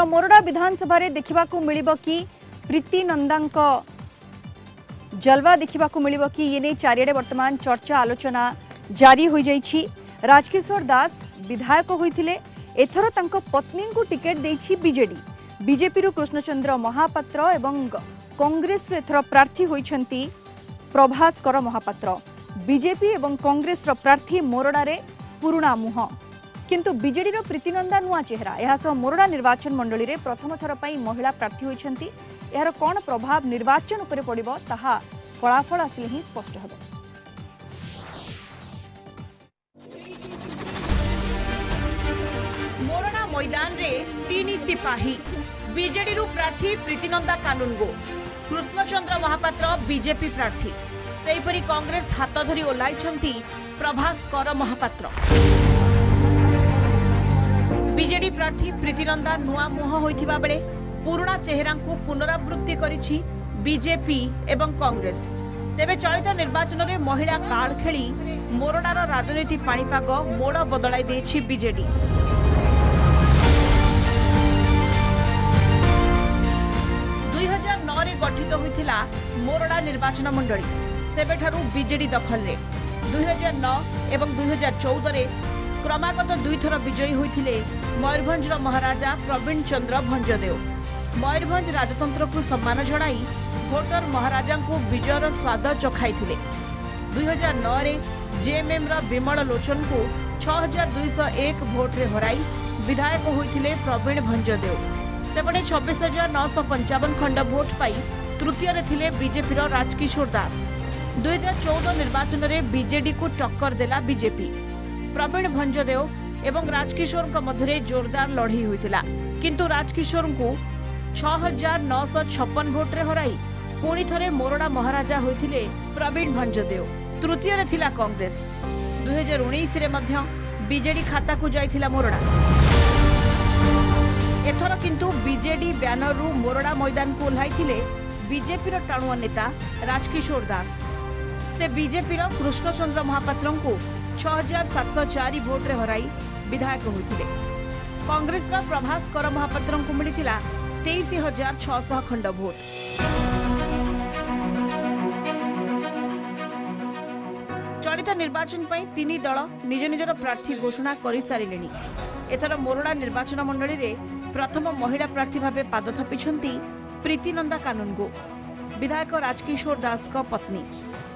मोरडा विधानसभा रे देखिबा को मिलिबो कि प्रीति नंदांक जलवा देखिबा को मिलिबो कि ये नै चारिडे वर्तमान चर्चा आलोचना जारी होई जाईछि। राजकिशोर दास विधायक होइथिले, एथरो तांको पत्नी को टिकेट देइछि बीजेडी। बीजेपी रु कृष्णचंद्र महापात्र एवं कांग्रेस रु एथरो प्रार्थी होइछंती प्रभास्कर महापात्र। बीजेपी एवं कांग्रेस रो प्रार्थी मोरडा रे पुराणा मुह, किंतु बीजेडी रो प्रीतिनंदा नुआ चेहरा। यह मोरडा निर्वाचन मंडली रे प्रथम थर पई महिला प्रार्थी होइछंती। यार कोन प्रभाव निर्वाचन उपरे पड़िबो ताहा फलाफल आसिले ही स्पष्ट हेबो। मोरडा मैदान रे तीन सिपाही। बीजेडी रु प्रार्थी प्रीतिनंदा कानूनगो, कृष्णचंद्र महापात्र बीजेपी प्रार्थी। सेहीपरि कांग्रेस हाथ धरी ओह्लाइछंती प्रभास्कर महापात्र। बीजेडी प्रार्थी प्रीतिनंदा नुआ मुह होइथिबा बेले पुराणा चेहरा को पुनरावृत्ति करिछि बीजेपी एवं कांग्रेस। तेबे चलित निर्वाचन में महिला कार्ड खेली मोरडार राजनीति पाणीपाग मोड़ बदलाई देछि बीजेडी। गठित होइथिला मोरडा निर्वाचन मंडली, सेबेठारु बीजेडी दखल रे 2009 एवं 2014 रे क्रमागत दुईथर विजयी होइथिले मयूरभंजर महाराजा प्रवीण चंद्र भंजदेव। मयूरभंज राजतंत्र को सम्मान जणाई भोटर महाराजा को विजयर स्वाद चखाइथिले। 2009 रे जेएमएम रा विमल लोचन को 6201 भोट रे हराई विधायक होइथिले प्रवीण भंजदेव। सेपटे 26,955 खंड भोट पाई तृतीय रे थिले बीजेपी रो राजकिशोर दास। 2014 निर्वाचन रे बीजेडी को टक्कर देला बीजेपी। प्रवीण भंजदेव एवं राजकिशोर का मध्य जोरदार लड़ाई होइतिला, किंतु राजकिशोर को 6,956 भोट रे हराई पुणी थरे मोरडा महाराजा होइतिले प्रवीण भंजदेव। तृतीय रे थिला कांग्रेस। 2019 रे मध्य बीजेडी खाता को जाइथिला मोरडा। एथर किंतु बीजेडी बैनर रु मोरडा मैदान को ओह्लाइथिले बीजेपी रो टाणुआ नेता राजकिशोर दास। से बीजेपी रो कृष्णचंद्र महापात्र को 6,704 भोट रे हराई विधायक होइथिले। कांग्रेस रो प्रभास्कर महापात्र को मिलिथिला 23,600 खंड भोट। चलित निर्वाचन पई तीन दल निज निजर प्रार्थी घोषणा करि सारिलेनी। एथर मोरडा निर्वाचन मंडली रे प्रथम महिला प्रार्थी भावे पाद थापिछंती प्रीतिनंदा कानूनगो, विधायक राजकिशोर दास का पत्नी।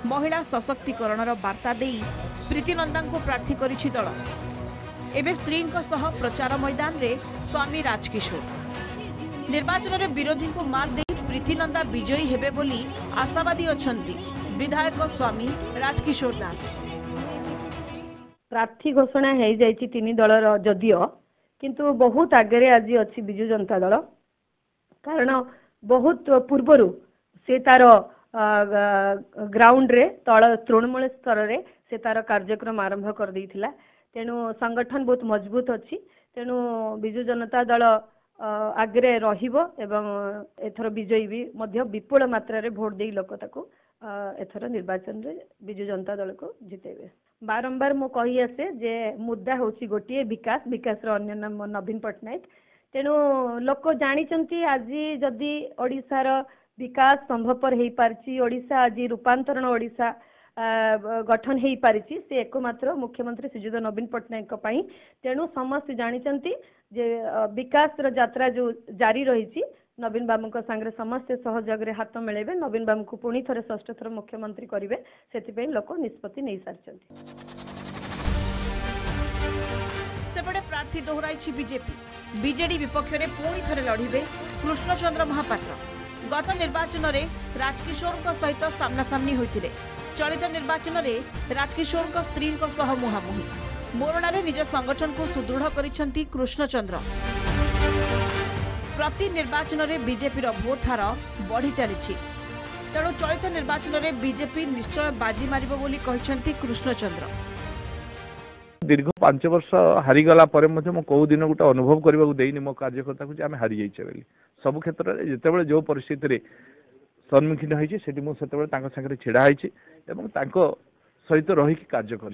महिला सशक्तिकरणर वार्ता देई प्रीतिनंदा को प्रार्थी करिछि दल। एबे स्त्री सह प्रचार मैदान रे स्वामी राजकिशोर। निर्वाचन रे विरोधी को मार देई प्रीतिनंदा विजयी हेबे बोली आशावादी अछंती विधायक स्वामी राजकिशोर दास। प्रार्थी घोषणा हो जाइए तीन दलर जदियो, किंतु बहुत आगे आज अच्छी विजु जनता दल। कारण बहुत पूर्वर से तार ग्राउंड रे तल तृणमूल स्तर रे से तार कार्यक्रम आरंभ कर देइथिला। तेणु संगठन बहुत मजबूत अच्छी। तेणु विजु जनता दल आगे रहिबो एवं एथर विजयी भी मध्य विपुल मात्रा रे भोट देई लोक ताको एथर निर्वाचन रे विजु जनता दल को जितेबे। बारंबार मु कही आसे जे मुद्दा होची गोटे विकास। विकास रो अन्य नाम नवीन पटनायक। तेणु लोक जानिचंती आज जदि ओडिसार विकास संभवपर हेई पारची, ओडिसा आज रूपांतरण ओडिसा गठन हेई पारची से एकमात्र मुख्यमंत्री श्रीजुत नवीन पटनायक पई। तेणु समस्त जानिचंती जे विकास रो यात्रा जो जारी रही नवीन बाबू सांगे समस्ते सहयोग रे हाथ मिलेबे। नवीन बाबू को पुणी थरे षष्ठ थर मुख्यमंत्री करिवे, सेति लोक निष्पत्ति नहीं सारचंती। सेपटे प्रार्थी दोहराइछि बीजेपी। बीजेडी विपक्ष रे पुणी थरे लढिबे कृष्णचंद्र महापात्र। गत निर्वाचन रे राजकिशोर को सहित सामना सामनी होइतिले। चलित निर्वाचन रे राजकिशोर को स्त्री को सह मुहामुही। मोरडा रे निज संगठन को सुदृढ़ करिसंती कृष्णचंद्र। प्रति निर्वाचन रे बीजेपी रो भोट हार बढ़ी चली। तेणु चलित निर्वाचन रे बीजेपी निश्चय बाजी मारिबो बोली कहिसंती कृष्णचंद्र। दीर्घ 5 वर्ष हारीगला पर मो कौ दिन गोटे अनुभव करने देनी मो कार्यकर्ता को आम हारी जाइए बोली। सब क्षेत्र में जिते जो परिस्थिति सम्मुखीन होती से छेड़ा सहित रही कार्य कर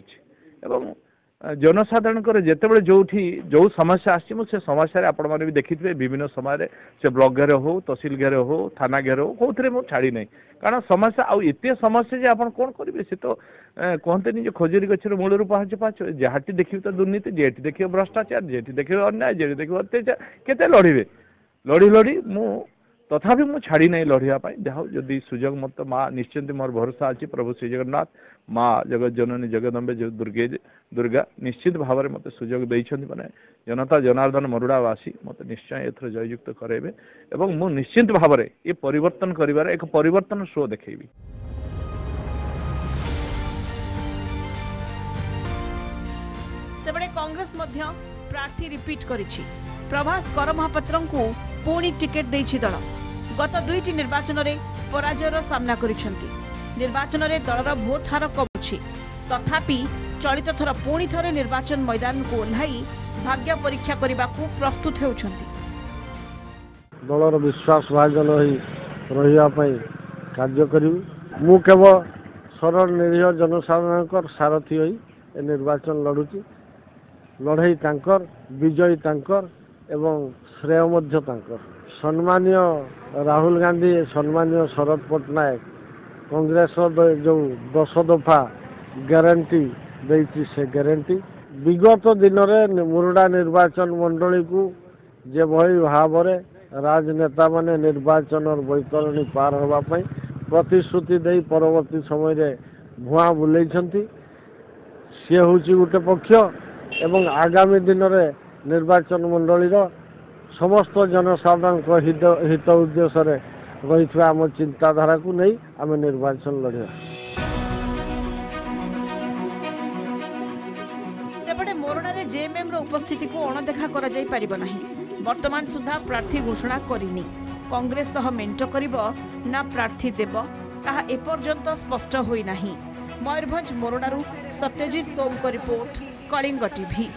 जनसाधारण जितेबाला जो समस्या आसी से समस्या आपण मैंने भी देखी विभिन्न समय से ब्लॉक घेर हो तहसिल घेर हो थाना घेर हो कौन मुझे छाड़ी नहीं कारण समस्या आत समस्या जे आप कौन करेंगे सी तो कहते खोजरी गचर मूलर पहुँच पाच जहाँ देखिए तो दुर्नीति जेठी देखिए भ्रष्टाचार जेठी देखिए अन्याय जेठी देखिए अत्याचार केते लड़े लड़ी लड़ी मु तथापि मु छाड़ी नहीं लड़ाई जहाँ जदि सुजोग मत माँ निश्चिंत मोर भरोसा अच्छी प्रभु श्री जगन्नाथ माँ जगत जननी जगदम्बे दुर्गा निश्चित भाव में मत सुजोग देइछन्ति माने जनता जनार्दन मरुड़ावासी मत निश्चय एथर जययुक्त करेबे एवं मु निश्चित भाव में ये परिवर्तन करिवार एक परिवर्तन शो देखेबी। सेबडे कांग्रेस मध्य प्रार्थी रिपीट करिछि प्रभास कर महापात्रंकु पुणी टिकेट देइछि दल गत दुईटी निर्वाचन रे पराजयर सामना करिसेंति निर्वाचन रे दलर भोट हार कमुछि तथापि चलित थर पुणी थरे निर्वाचन मैदान को ओह्लाई भाग्य परीक्षा करने प्रस्तुत होउछंती। दलर विश्वास भाजन रही कार्य करी मु केवल सरल निरीह जनसाधारण सारथी होई निर्वाचन लड़ुची लड़ाई तांकर विजयी तांकर एवं श्रेय मध्य तांकर सम्मानीय राहुल गांधी सम्मानीय शरद पट्टनायक कांग्रेस जो 10 दफा ग्यारंटी देती से ग्यारंटी विगत दिन में मुरुडा निर्वाचन मंडली को जे भई भाव राजनेता माने निर्वाचन और बैतरणी पार होगापी प्रतिश्रुति दे परवर्ती समय रे भुआ बुले सी हूँ गोटे पक्ष एवं आगामी दिन में निर्वाचन मंडलीर समस्त जनसाधारण हित उद्देश्य रही आम चिंताधारा को नहीं आम निर्वाचन लड़िया। सेपटे मोरडारे जेएमएम रो उपस्थिति को अणदेखा करा जाई परिबो नाही वर्तमान सुधा प्रार्थी घोषणा करिनी कांग्रेस सह मेंट करिबो ना प्रार्थी देब ताहा एपर्यंत स्पष्ट होई नाही। मयूरभंज मोरडारू सत्यजित सोम को रिपोर्ट कलिंग टीवी।